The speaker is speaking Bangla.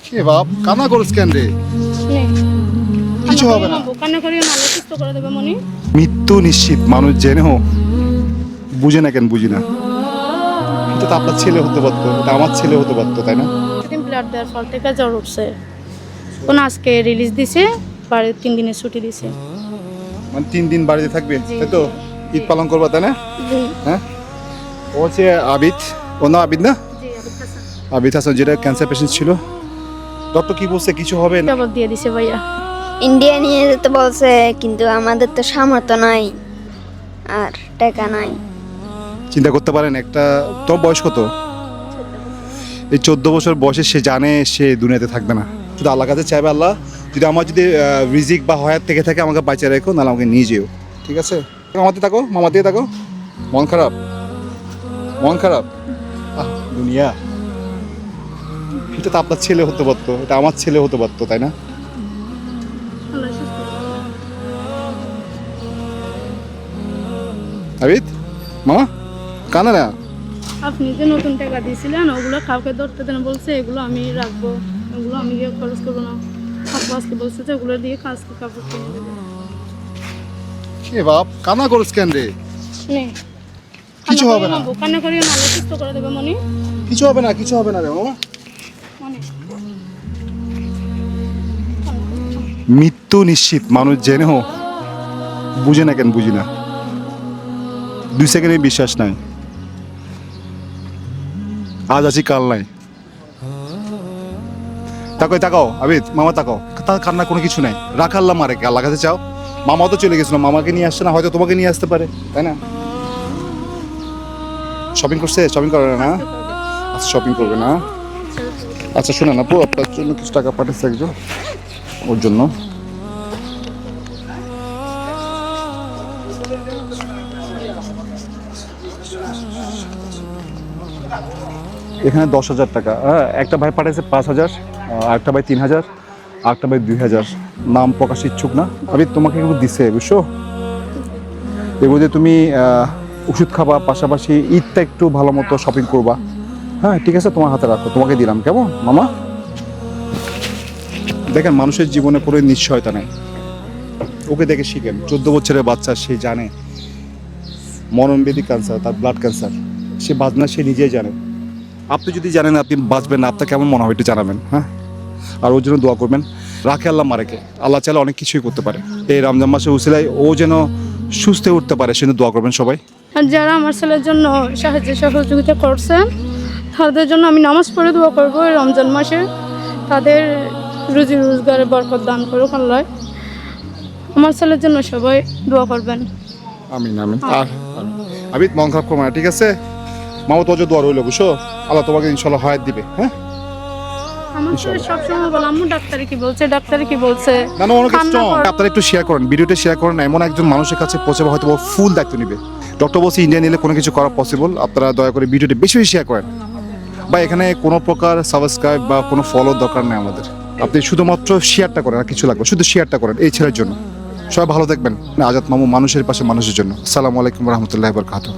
কে বাপ কান্না করছ কেন রে? কিছু হবে না। কান্না করিও না, সুস্থ করে দেবে মনি। মৃত্যু নিশ্চিত, মানুষ জেনেও বুঝে না কেন বুঝি না। এটা তো আপনার ছেলে হতে পারতো, এটা আমার ছেলে হতে পারতো, তাই না? সেদিন ব্লাড দেওয়ার ফল থেকে জ্বর উঠছে। কোন আজকে রিলিজ দিছে, বাড়ির 3 দিনের ছুটি দিছে। মানে 3 দিন বাড়িতে থাকবে, জি, তাই তো? ঈদ পালন করবা, তাই না? জি হ্যাঁ, ও হচ্ছে আবিদ, ও না আবিদ না? জি আবিদ হাসান, যেটা ক্যান্সার পেশেন্ট ছিল। ডক্টর কি বলছে, কিছু হবে না? জবাব দিয়ে দিছে ভাইয়া। ইন্ডিয়া নিয়ে যেতে বলছে, কিন্তু আমাদের তো সামর্থ্য নাই আর টাকা নাই। চিন্তা করতে পারেন, একটা তোর বয়স কত? এই 14 বছর বয়সে সে জানে সে দুনিয়াতে থাকবে না। শুধু আল্লাহ কাছে চাইবে, আল্লাহ যদি আমার যদি রিজিক বা হয়াত থেকে থাকে আমাকে বাঁচিয়ে রেখো, নাহলে আমাকে নিয়ে যেও, ঠিক আছে? মামাতে থাকো, মামাতে থাকো। মন খারাপ, মন খারাপ। দুনিয়া, এটা তো আপনার ছেলে হতে পারতো, এটা আমার ছেলে হতে পারতো, তাই না? আল্লাহ সুস্থ করে দেবে। আবিদ, মামা কানা না। আপনি যে নতুন টাকা দিয়েছিলেন, ওগুলো কাউকে ধরতে দেন বলছে, এগুলো আমি রাখবো, এগুলো আমি গিয়ে খরচ করবো না। আপু আজকে বলছে যে ওগুলো দিয়ে কাজকে কাপড় কিনে দেবে। কে বাপ কানা করছ কেন রে? নে, কিছু হবে না। কান্না করিও না, আল্লাহ সুস্থ করে দেবে মনি। কিছু হবে না, কিছু হবে না রে মামা। মনি মৃত্যু নিশ্চিত, মানুষ জেনেও বুঝে না কেন বুঝি না। 2 সেকেন্ডে বিশ্বাস নাই, আজ আছি কাল নাই। তাকাও তাকাও আবিদ, মামা তাকাও, তার কান্না কোনো কিছু নাই। রাখ আল্লাহ মারে, আল্লাহ কাছে চাও। মামাও তো চলে গেছিল, মামাকে নিয়ে আসছে না, হয়তো তোমাকে নিয়ে আসতে পারে, তাই না? শপিং করছে, শপিং করে না? আচ্ছা শপিং করবে না। আচ্ছা শোনেন আপু, আপনার জন্য কিছু টাকা পাঠাচ্ছে একজন, ওর জন্য। এখানে 10,000 টাকা। হ্যাঁ, একটা ভাই পাঠিয়েছে 5,000, আরেকটা ভাই 3,000, আরেকটা ভাই 2,000। নাম প্রকাশ ইচ্ছুক না। আমি তোমাকে এগুলো দিছে, বুঝছো? এগুলো দিয়ে তুমি ওষুধ খাবা, পাশাপাশি ঈদটা একটু ভালো মতো শপিং করবা। হ্যাঁ ঠিক আছে, তোমার হাতে রাখো, তোমাকে দিলাম, কেমন মামা? দেখেন, মানুষের জীবনে পুরো নিশ্চয়তা নেই। ওকে দেখে শিখেন, 14 বছরের বাচ্চা, সে জানে মরণবেদী ক্যান্সার, তার ব্লাড ক্যান্সার। সে বাঁচবে না, সে নিজেই জানে। আপনি যদি জানেন আপনি বাঁচবেন না, আপনার কেমন মনে হয় একটু জানাবেন, হ্যাঁ? আর ওর জন্য দোয়া করবেন। রাখে আল্লাহ মারেকে, আল্লাহ চাইলে অনেক কিছুই করতে পারে। এই রমজান মাসে উসিলায় ও যেন সুস্থ হয়ে উঠতে পারে, সেজন্য দোয়া করবেন সবাই। আর যারা আমার ছেলের জন্য সাহায্য সহযোগিতা করছেন, তাদের জন্য আমি নামাজ পড়ে দোয়া করবো এই রমজান মাসে। তাদের রুজি রোজগারে বরকত দান করুক আল্লাহ। আমার ছেলের জন্য সবাই দোয়া করবেন। আমিন আমিন। আর আবিদ, মন খারাপ করবো না, ঠিক আছে? মামা তোর দোয়া রইল, বুঝছো? আল্লাহ তোমাকে ইনশাল্লাহ হায়াত দিবে, হ্যাঁ? আমার ছেলে সবসময় বলে, আম্মু ডাক্তারে কি বলছে, ডাক্তারে কি বলছে। না না, অনেক কান্না স্ট্রং। করে। আপনারা একটু শেয়ার করেন, ভিডিওটা শেয়ার করেন, এমন একজন মানুষের কাছে পৌঁছাবে হয়তো ও ফুল দায়িত্ব নেবে। ডক্টর বলছে ইন্ডিয়া নিলে কোনো কিছু করা পসিবল। আপনারা দয়া করে ভিডিওটা বেশি বেশি শেয়ার করেন। বা এখানে কোনো প্রকার সাবস্ক্রাইব বা কোনো ফলো দরকার নেই আমাদের। আপনি শুধুমাত্র শেয়ারটা করেন, আর কিছু লাগবে, শুধু শেয়ারটা করেন এই ছেলের জন্য। সবাই ভালো থাকবেন। আজাদ মামু, মানুষের পাশে মানুষের জন্য। আসসালামু আলাইকুম রহমতুল্লাহ বরকাতুহু।